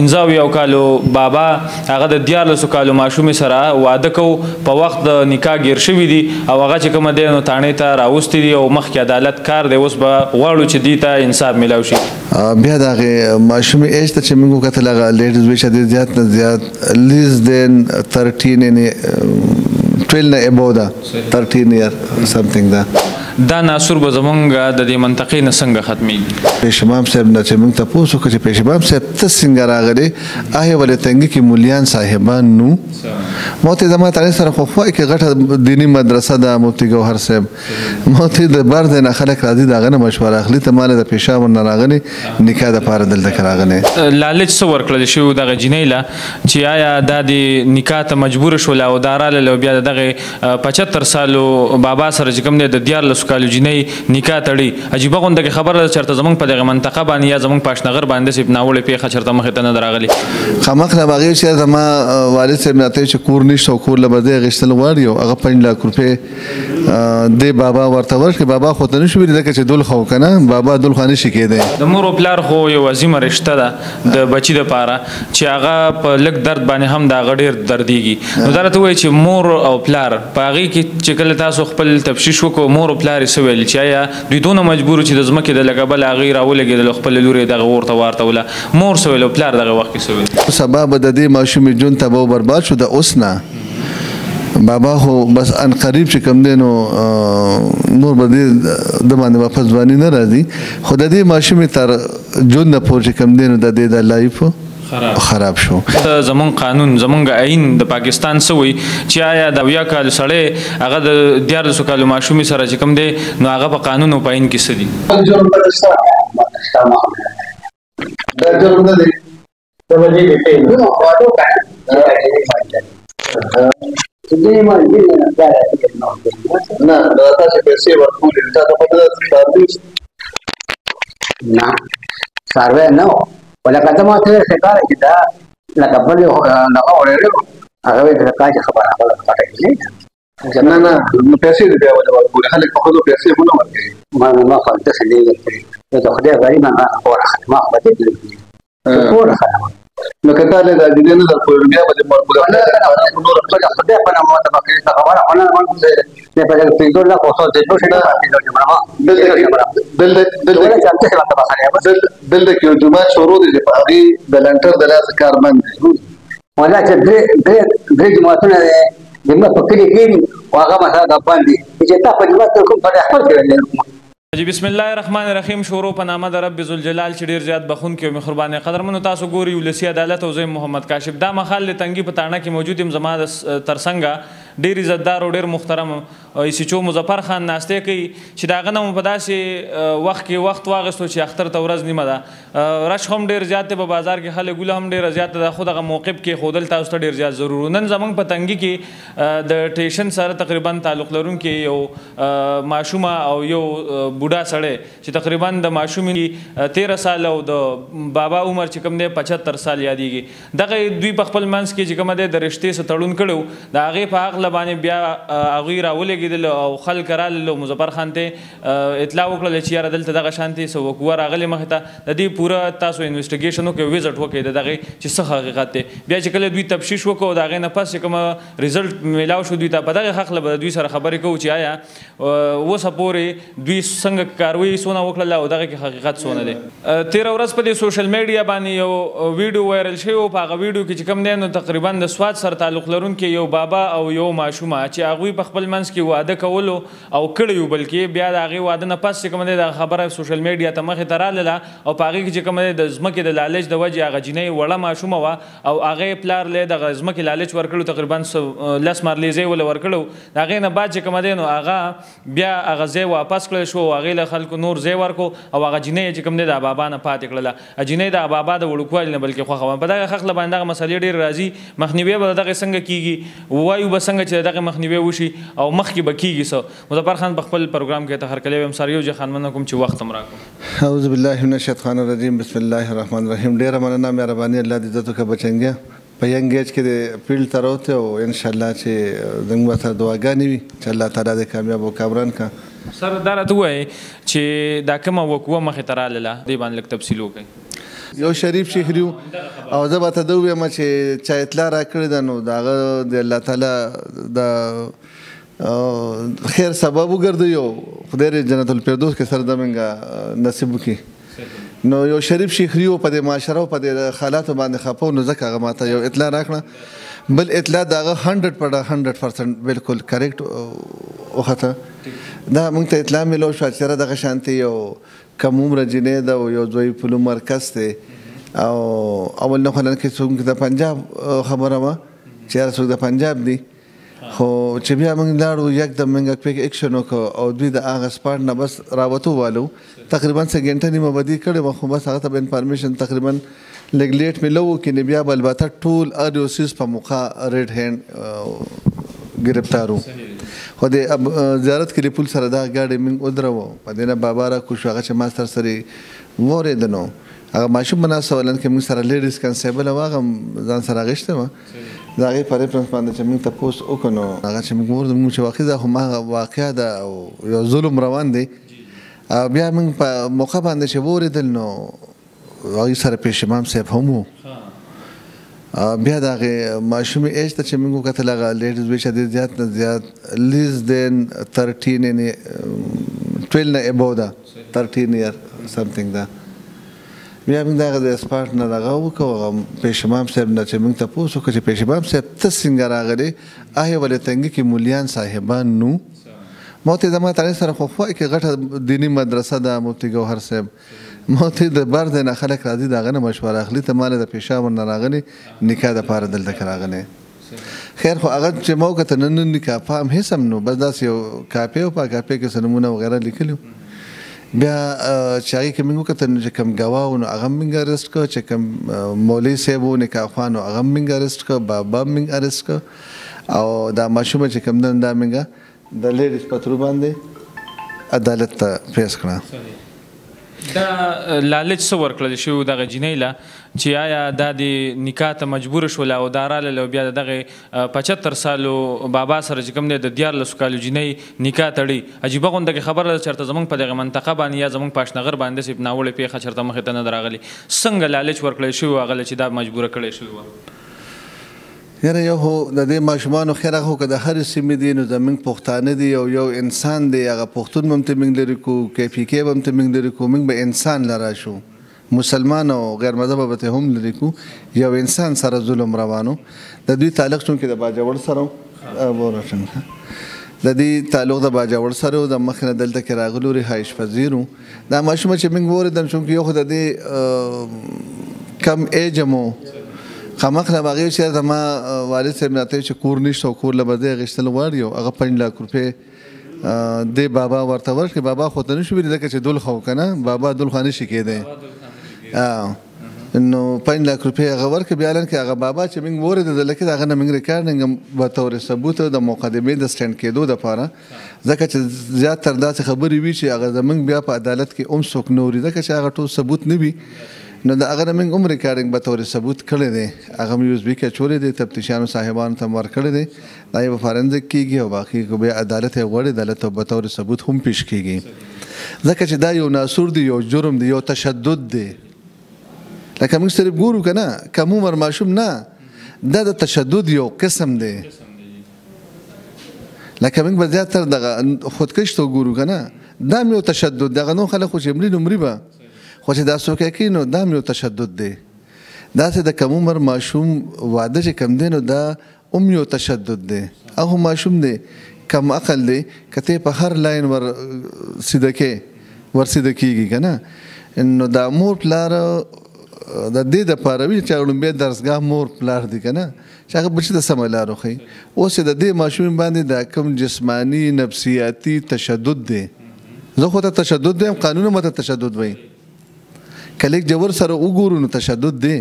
انځاو یو کالو بابا هغه د 14 کالو ماشومې سره واده کو په وخت د نکاح ګیر شوي دي او هغه چې کومه دی نو تاڼې ته راوستي دي او مخکې عدالت کار دی. اوس به غواړو چې دې ته انصاف میلاو شي. بیا د هغې ماشومې ایج ته چې موږ وکتل هغه لیډیز وی چې زیات نه زیات لیس دین 13 یعنې 12 نه ابو ده 13 year something ده. دا ناصر به زمونږ د دې منطقې نه څنګه ختمیږي؟ پیشمام صاحب نه چې موږ تپوس وکړو چې پیشمام صاحب ته څنګه راغلی آیا ولې تنګي کې مولیان صاحبان نو ما ته زما تعالی سره خو خو کې غټه دینی مدرسه ده مفتي ګوهر صاحب ما ته د بار نه خلک راځي دغه نه مشوره اخلي ته مال د پیشاور نه راغلی نکاح د پاره دلته راغلی. لالچ څه ورکړل شو دغه جنۍ له چې آیا دا د نکاح ته مجبور شول او داراله بیا دغه 75 سالو بابا سره چې کوم دی د 14 کالو جنۍ نکاح تړي؟ عجیبه غونډه کې خبره چرته زمونږ په دغه منطقه باندې یا زمونږ پاشنغر باندې سپ ناوړې پیښه چرته مخې ته نه راغلي. خامخ نه باغې چې زما والد صاحب نه ته چې کور نشته او کور له بده غشتل غواړي او هغه 5 لک روپۍ د بابا ورته ورکړي. بابا خو ته نشو ویل چې دول خو کنه بابا دول خانه شي کېده. د مور او پلار خو یو عظیمه رشته ده د بچی د پاره چې هغه په لک درد باندې هم دا غډیر درديږي. نو دا ته وایي چې مور او پلار په هغه کې چې کله تاسو خپل تفشیش وکړو مور او پلار سویل چې آیا دوی دونه مجبور چې د ځمکې د لګبل هغې راولګېدل خپل لورې دغه ورته وارتوله مور سویل او پلار دغه وخت کې سویل سبب د دې ماشومې ژوند تباه او برباد شو د اوس نه بابا خو بس ان قریب چې کوم دی نو نور به دې د باندې واپس ځواني نه راځي خو د دې ماشومې تر ژوند نه پورې چې کوم دی نو د دې د لایف خراب شو. زمون قانون زمونږ عین د پاکستان سوی چې آیا د 10 کال سړی هغه د 14 کالو ماشومې سره چې کوم دی نو هغه په قانون او په عین کې څه دي؟ ولکه ته ما ته ښکاره چې دا لکه بل هغه اورېدو هغه وایي د کاج خبره هغه پټه کېږي نه نو پیسې دې بیا ولا ورکول خلک په خپل پیسې ونه ورکوي ما خو ته سړي ورکړي ته خدای غریب نه اوره ما خو دې دې اوره خدای نو کته له دې نه د کور بیا به مرګ نه نور خدای په نامه ته باندې خبره ونه مونږ نه په دې پیډور لا کوڅه دې نو شنه دې دلته کې جمعه شروع دي په هغه د لنټر د لاس کارمند ولا چې درې جمعهونه دې په کلی کې واغه مسا د باندې چې تا په جمعه کوم په خپل کې بسم الله الرحمن الرحیم. شروع په نامه د رب ذوالجلال چې ډیر زیات بخونکی او مهربان قدرمنو تاسو ګوري ولسی عدالت او زه محمد کاشف. دا مخال تنګي په تاڼه کې موجود یم زما د ترڅنګ ډیر عزتدار او ډیر محترم ایسچو مظفر خان ناشته کوي چې دا غنه په داسې وخت کې وخت واغستو چې اختر ته ورځ نیمه ده رش هم ډیر زیات په بازار کې خلک ګول هم ډیر زیات ده خو دغه موقف کې خودل تاسو ته ډیر زیات ضرور نن زمنګ په تنګي کې د ټیشن سره تقریبا تعلق لرونکي یو ماشومه او یو بوډا سړی چې تقریبا د ماشومې 13 سال او د بابا عمر چې کوم دی 75 سال یادېږي. دغه دوی په خپل منځ کې چې کوم دی د رشتې سره تړون کړو د هغې په حق باندې بیا هغوی راولګېدل او خلک راغلل مظفر خان ته اطلاع وکړله چې یاره دلته دغه شانتې څه وقوعه راغلې مخې ته د دې پوره تاسو انویسټیګیشن وکړئ وزټ وکړئ د دغې چې څه حقیقت دی. بیا چې کله دوی تفتیش وکړو د هغې نه پس چې کومه رزلټ میلاو شو دوی ته په دغه حق به دوی سره خبرې کوو چې آیا اوسه پورې دوی څنګه کاروي سونه وکړله او دغه کې حقیقت سونه دی. 13 ورځ په دې سوشل میډیا باندې یو ویډیو وایرل شوی او په هغه ویډیو کې چې کوم دی نو تقریبا د سواد سره تعلق لرونکي یو بابا او یو ماشومه چې هغوی په خپل منځ کې واده کولو او کړی وو بلکې بیا د هغې واده نه پس چې کوم دی د خبره سوشل میډیا ته مخې ته راغله او په هغې کې چې کوم دی د ځمکې د لالچ د وجې هغه جنۍ وړه ماشومه وه او هغې پلار له دغه ځمکې لالچ ورکړو تقریبا 10 مرلیزې ول ورکړو د هغې نه بعد چې کوم دی نو هغه بیا هغه ځای واپس کړی شو هغې له خلکو نور ځای ورکو او هغه جنۍ چې کوم دی د بابا نه پاتې کړله جنۍ د بابا د وړوکوالي نه بلکې خوښه وه په دغه حق باندې دغه مسلې ډېرې راځي مخنیوی به دغه څنګه کیږي وایو به څنګه چې دغه مخنیوی وشي او مخکې به کیږي څه. مظفر خان په خپل پروګرام کې ته هرکلی ویم سر یو جه خان مننه کوم چې وخت هم راکړو. اعوذ بالله من الشیطان الرجیم بسم الله الرحمن الرحیم. ډېره مننه مهرباني الله دې عزت وکړه بچنګیا په ینګ ایج کې د فیلډ ته راوته او انشاءالله چې زموږ به سره دعاګانې وي چې الله تعالی دې کامیاب او کامران کړه. سر دا راته ووایئ چې دا کومه وقوعه مخې ته راغله دې باندې لږ تفصیل وکړئ. یو شریف شیخ ریو او زه به ته دا ووایم چې چا اطلاع راکړې ده نو د هغه د الله تعالی د خیر سبب وګرځوي او خدای دې جنت الفردوس کې سره زموږ نصیب وکړي. نو یو شریف شیخ ریو په دې معاشره او په دې حالاتو باندې خفه نو ځکه هغه ماته یو اطلاع راکړه. بل اطلاع د هغه 100% بالکل کریکټ وخته. دا موږ ته اطلاع میلو شو چې دغه شانتي یو کم عمره جنۍ ده او یو دوی پلو مرکز دی او اول نه خلک کې څوک د پنجاب خبره وه چې څوک د پنجاب دی خو چې بیا موږ لاړو یکدم موږ کویک ایکشن وکړو او دوی د هغه سپاټ نه بس راوتو والو تقریبا څه ګنټه نیمه بدي کړې وه خو بس هغه ته به انفارمیشن تقریبا لږ لیټ مې لو کې بیا به البته ټول اريوسیس په موقع ریډ هینډ ګرفتارو. خو د زیارت کې پول سره دا ګاډي موږ ودرو په دې نه بابا را کوشو هغه چې ماستر سره وورېده نو هغه ماشوم مناسب ولن کې موږ سره لیډیز کنسټیبل هغه ځان سره غشته وه د هغې په ریفرنس باندې چې موږ تپوس وکړو نو هغه چې موږ وردو موږ چې واقع ده خو ما واقعه ده او یو ظلم روان دی بیا موږ په موقع باندې چې وورېدل نو هغوی سره پیش امام صاحب هم و بیا د هغې ماشومې ایج ته چې موږ وکتل هغه لیډیز وی چې ډېر زیات نه زیات لیس دین 13 یعنې 12 نه ابو ده 13 ایئر سمثینګ ده. بیا موږ د هغه د سپاټ نه دغه وکړو پیش امام صاحب نه چې موږ تپوس وکړو چې پیش امام صاحب ته څنګه راغلی آیا ولې تنګي کې مولیان صاحبان نو ما ورته زما تعالی سره خو خوای کې غټه دینی مدرسه ده مفتي ګوهر صاحب ما ورته د بار د نه خلک راځي دغه نه مشوره اخلي ته مال د پیشاور نه راغلی نکاح د پاره دلته راغلی. خیر خو هغه چې ما وکړه نن نکاح فهم هیڅ هم نو بس داسې یو کاپی او په کاپی کې سنمونه وغیره لیکلي بیا چې هغې کې موږ وکتل چې کوم ګواه و نو هغه هم موږ ارسټ کړو چې کوم مولوي صاحب و نکاح خوان و هغه هم موږ ارسټ کړو بابا هم موږ ارسټ کړو او دا ماشومه چې کوم دا موږ د لیډیز په ترو باندې عدالت ته پیش کړه. دا لالچ څه ورکړل شوي دغه جینۍ له چې آیا دا د نکاح ته مجبوره شوله او دا راغله او بیا د دغې 75 سالو بابا سره چې کوم دی د 14 کالو جینۍ نکاح تړي عجیبه غونډه کې خبره ده چېرته زموږ په دغه منطقه باندې یا زموږ په اشنغر باندې داسې ناوړې پیښه چېرته مخې ته نه ده راغلې څنګه لالچ ورکړی شوي هغه له چې دا مجبوره کړی شوي وه؟ یاره یو خو د دې ماشومانو خیر هغه خو که د هرې سیمې دي نو زموږ پښتانه دي او یو انسان دی هغه پښتون به هم ته موږ لرې کړو KPK به هم ته موږ لرې کړو موږ به انسان له راشو مسلمان او غیر مذهبه به ته هم لرې کړو یو انسان سره ظلم روانو د دوی تعلق چونکې د باجوړ سره د دې تعلق د باجوړ سره او د مخې نه دلته کې راغلو رهایش پذیر دا ماشومه چې موږ واورېدل چونکې یو خو د دې کم ایج مو خامخا هغې چې زما والد صاحب راته چې کور نشته او کور له به دی اخیستل غواړي او هغه 5 لک روپۍ دې بابا ورته ورکړي بابا خو ته نشو ویلی ځکه چې دول خو که نه بابا دول خو نشي کېدی نو 5 لک روپۍ هغه ورکړي بیا لن کې هغه بابا چې موږ واورېدل لکه د هغه نه موږ ریکارډینګ هم بطور ثبوت د مقدمې د سټینډ کېدو دپاره ځکه چې زیاتر داسې خبرې وي چې هغه زموږ بیا په عدالت کې هم څوک نه اوري ځکه چې هغه ټول ثبوت نه وي نو د هغه نه موږ هم ریکارډینګ به طور ثبوت کړی دی هغه هم USB کې اچولی دی تفتیشیانو صاحبانو ته هم ورکړی دی دا یې به فارنزیک کېږي او باقي که بیا عدالت یې غواړي عدالت ته به طور ثبوت هم پیش کېږي ځکه چې دا یو ناسور دی یو جرم دی یو تشدد دی لکه موږ صرف ګورو که نه کم عمر ماشوم نه دا د تشدد یو قسم دی لکه موږ به زیاتر دغه خودکش ته ګورو که نه دا هم یو تشدد دی هغه نور خلک خو چې مري نو مري به خو چې دا څوک یې کوي نو دا هم یو تشدد دی داسې د کم عمر ماشوم واده چې کم دی نو دا هم یو تشدد دی هغه ماشوم دی کم عقل دی که ته په هر لاین ور سیده کېږي که نه نو دا مور پلار د دې دپاره وي چې هغه لومبی درسګاه مور پلار دی که نه چې هغه بچي ته سمه لار وښیي اوس د دې ماشوم باندې دا کوم جسماني نفسیاتي تشدد دی زه خو ته تشدد دویم قانون هم ته تشدد وایي که لیک جوور سره وګورو نو تشدد دی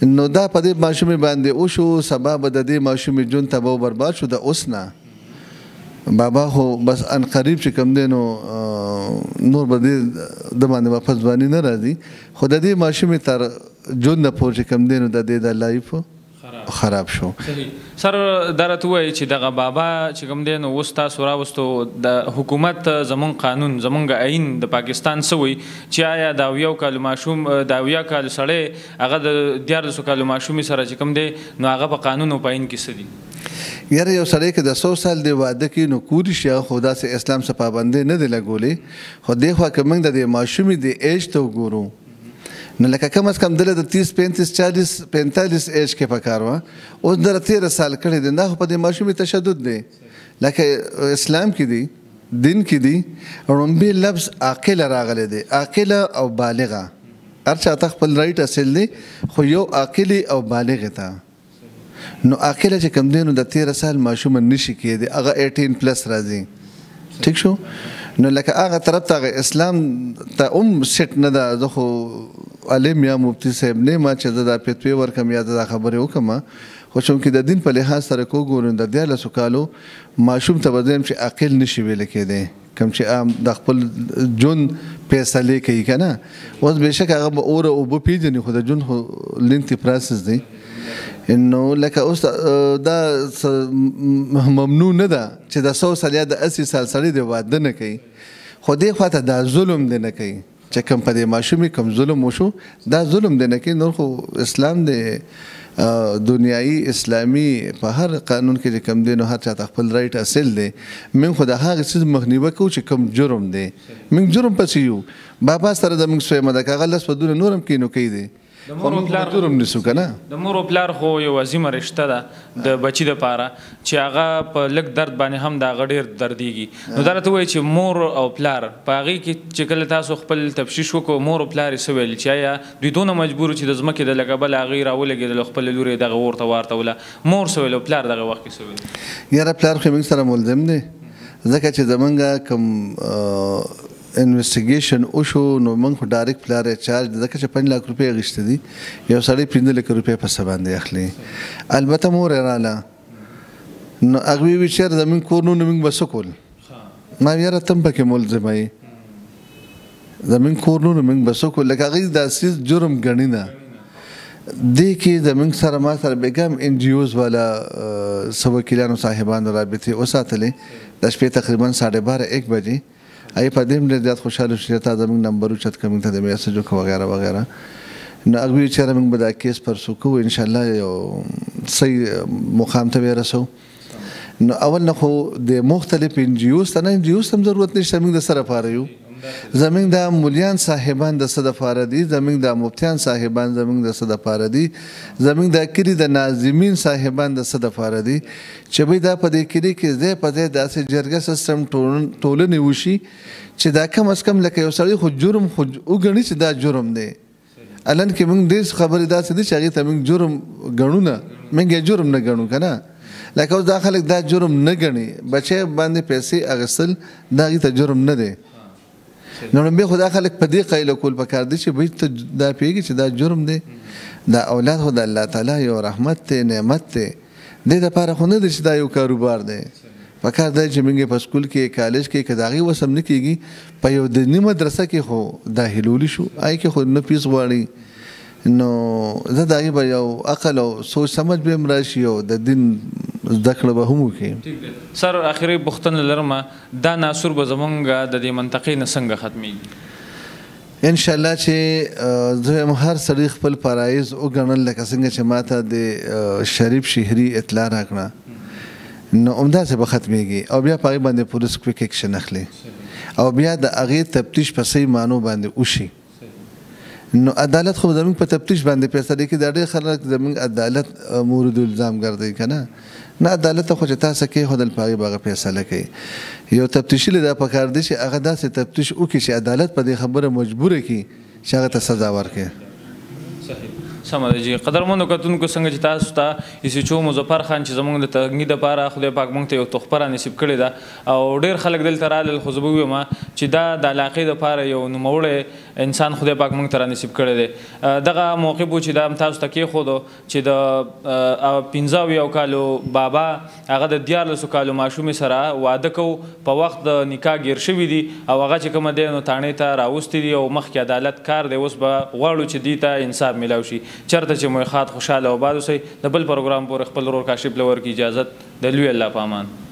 نو دا په دې ماشومې باندې وشو سبا به د دې ماشومې ژوند تباه و برباد شو د اوس نه بابا خو بس ان قریب چې کوم دی نو نور به دې د باندې واپس ځواني نه راځي خو د دې ماشومې تر ژوند نه پورې چې کوم دی نو د دې د لایف خراب شو. سر دا راته ووایي چې دغه بابا چې کوم دی نو اوس تاسو راوستو د حکومت زمونږ قانون زمونږ آئین د پاکستان څه وایي چې آیا د 70 کالو ماشوم د 70 کالو سړی هغه د 14 کالو ماشومې سره چې کوم دی نو هغه په قانون او په آئین کې څه دي؟ یاره یو سړی که د 100 سال دی واده کوي نو کولی شي خو داسې اسلام څه پابندۍ نه دی لګولې خو دې خوا که موږ د دې ماشومې د ایج ته وګورو نو لکه کم از کم دله د 30 35 40 45 ایج کې پکار وه اوس دله 13 سال کړی دی دا خو په دې ماشومې تشدد دی لکه اسلام کې دی دین کې دی ړومبي لفظ عاقله راغلی دی عاقله او بالغه هر چاته خپل رایټ اصل دی خو یو عاقلي او بالغې ته نو عاقله چې کوم دی نو د 13 سال ماشوم نشي کېدی هغه 18 پلس راځي ٹھیک شو نو لکه هغه طرف ته اسلام ته سیټ نه ده زه خو عالم یا مفتی صاحب نه ما چې زه دا فتوی ورکم یا دا خبرې وکړم خو چونکې د دین په لحاظ سره کو ګورو د 14 کالو ماشوم ته به دویم چې عاقل نشي ویل کېدی کوم چې عام د خپل ژوند فیصلې کوي که نه اوس بېشک هغه به اوره اوبه پېژني خو د ژوند خو لینتي پروسس دی نو لکه اوس دا ممنوع نه ده چې د 100 سال یا د 80 سال سړی دی واده نه کوي خو دې خوا ته دا ظلم دی نه کوي چې کوم په دې ماشومې کوم ظلم وشو دا ظلم دی نه کوي نور خو اسلام دی دنیایي اسلامي په هر قانون کې چې کوم دی نو هر چاته خپل رایټ اصل دی موږ خو د هغې څیز مخنیوه کوو چې کوم جرم دی موږ جرم پسې یو بابا سره د موږ سویمه ده که هغه لس پدونه نور هم کینو کوي دی د مور او پلار خو یو عظیمه رشته ده د بچي دپاره چې هغه په لږ درد باندې هم د هغه ډېر دردېږي نو دا راته ووایي چې مور او پلار په هغې کې چې کله تاسو خپل تفتیش وکړو مور او پلار یې څه ویل چې آیا دوی دونه مجبور چې د ځمکې د لګبله هغې راولګېدل خپل لور یې دغه اور ته واړتوله مور څه ویل او پلار دغه وخت کې څه ویل؟ یاره پلار خو موږ سره ملزم دی ځکه چې زمونږ کوم انویسټیګیشن وشو نو موږ خو ډایرکټ پلار یې چارج دی ځکه چې 5 لک روپۍ اخیستې دي یو سړی 15 لک روپۍ په څه باندې اخلي البته مور یې راله نو هغوی ویل چې زموږ کور نو موږ به څه کول ما یاره تم پکې ملزمه یې زموږ کور نو موږ به څه کول لکه هغوی دا څیز جرم ګڼي نه دې کې زموږ سره ما سره بېګا هم NGOs والا څه وکیلانو صاحبانو رابطې وساتلې د شپې تقریبا 12:30 1 بجې ای په دې ډېر زیات خوشاله شو چې تا زموږ نمبر اوچت کړ موږ ته د میسج وکړه وغیره وغیره نو هغوی ویل چې موږ به دا کیس پرسو کوو انشاءالله یو صحیح مقام ته به رسو نو اول نه خو د مختلف NGOs ته نه NGOs هم ضرورت نشته موږ د سره لپاره یو زموږ د مولیان صاحبان د څه دپاره دي زموږ د مفتیان صاحبان زموږ د څه دپاره دي زموږ د کلي د ناظمین صاحبان د څه دپاره دي چې بھئی دا په دې کلي کې ځای په ځای داسې جرګه سیسټم ټولنې وشي چې دا کم از کم لکه یو سړی خو جرم خو وګڼي چې دا جرم دی الان کې موږ ډېر خبرې داسې دي چې هغې ته موږ جرم ګڼو نه موږ یې جرم نه ګڼو که نه لکه اوس دا خلک دا جرم نه ګڼي بچی باندې پیسې اخیستل دا هغې ته جرم نه دی نو لومبې خو دا خلک په دې قایله کول پکار دي چې بھئی ته دا پوهېږي چې دا جرم دی دا اولاد خو د الله تعالی یو رحمت دی نعمت دی دې دپاره خو نه دی چې دا یو کاروبار دی پکار دی چې موږ په سکول کې کالج کې که د هغې وس هم نه کېږي په یو دیني مدرسه کې خو داخلولی شو هغې کې خو نه فیس غواړي نو زه د هغې به یو عقل او سوچ سمجھ به هم راشي او د دین زده کړه به هم وکړي سر آخري پوښتنه لرم دا ناسور به زمونږ د دې منطقې نه څنګه ختمیږي انشاءالله چې زه یم هر سړي خپل فرایض وګڼل لکه څنګه چې ماته د شریف شهري اطلاع راکړه نو همداسې به ختمیږي او بیا په هغې باندې پولیس کویک ایکشن اخلي او بیا د هغې تفتیش په صحیح معنو باندې وشي نو عدالت خو زموږ په تفتیش باندې فیصله کوي دا ډېر خلک زموږ عدالت مورد الزام ګرځوي که نه نه عدالت ته خو چې تاسو کېښودل په هغې به هغه فیصله کوي یو تفتیشي له دا پکار دی چې هغه داسې تفتیش وکړي چې عدالت په دې خبره مجبوره کړي چې هغه ته سزا ورکړي صحیح سمه ده جی قدرمنو کتونکو څنګه چې تاسو ته یوسفچو مظفر خان چې زموږ د تنګي دپاره خدای پاک موږ ته یو تحفه رانصیب کړې ده او ډېر خلک دلته رالل خو زه به ووایم چې دا د علاقې دپاره یو نوموړی انسان خدای پاک موږ ته رانصیب کړی دی دغه موقف و چې دا هم تاسو ته کېښودو چې د 15 کالو بابا هغه د 14 کالو ماشومې سره واده کوو په وخت د نکاح ګیر شوي دي او هغه چې کومه دی نو تاڼې ته راوستي دي او مخکې عدالت کار دی اوس به غواړو چې دې ته انصاف میلاو شي چرته چې مو ښاد خوشاله او آباد اوسئ. د بل پروګرام پورې خپل ورور کاشف لور کی اجازت د لوی الله په امان.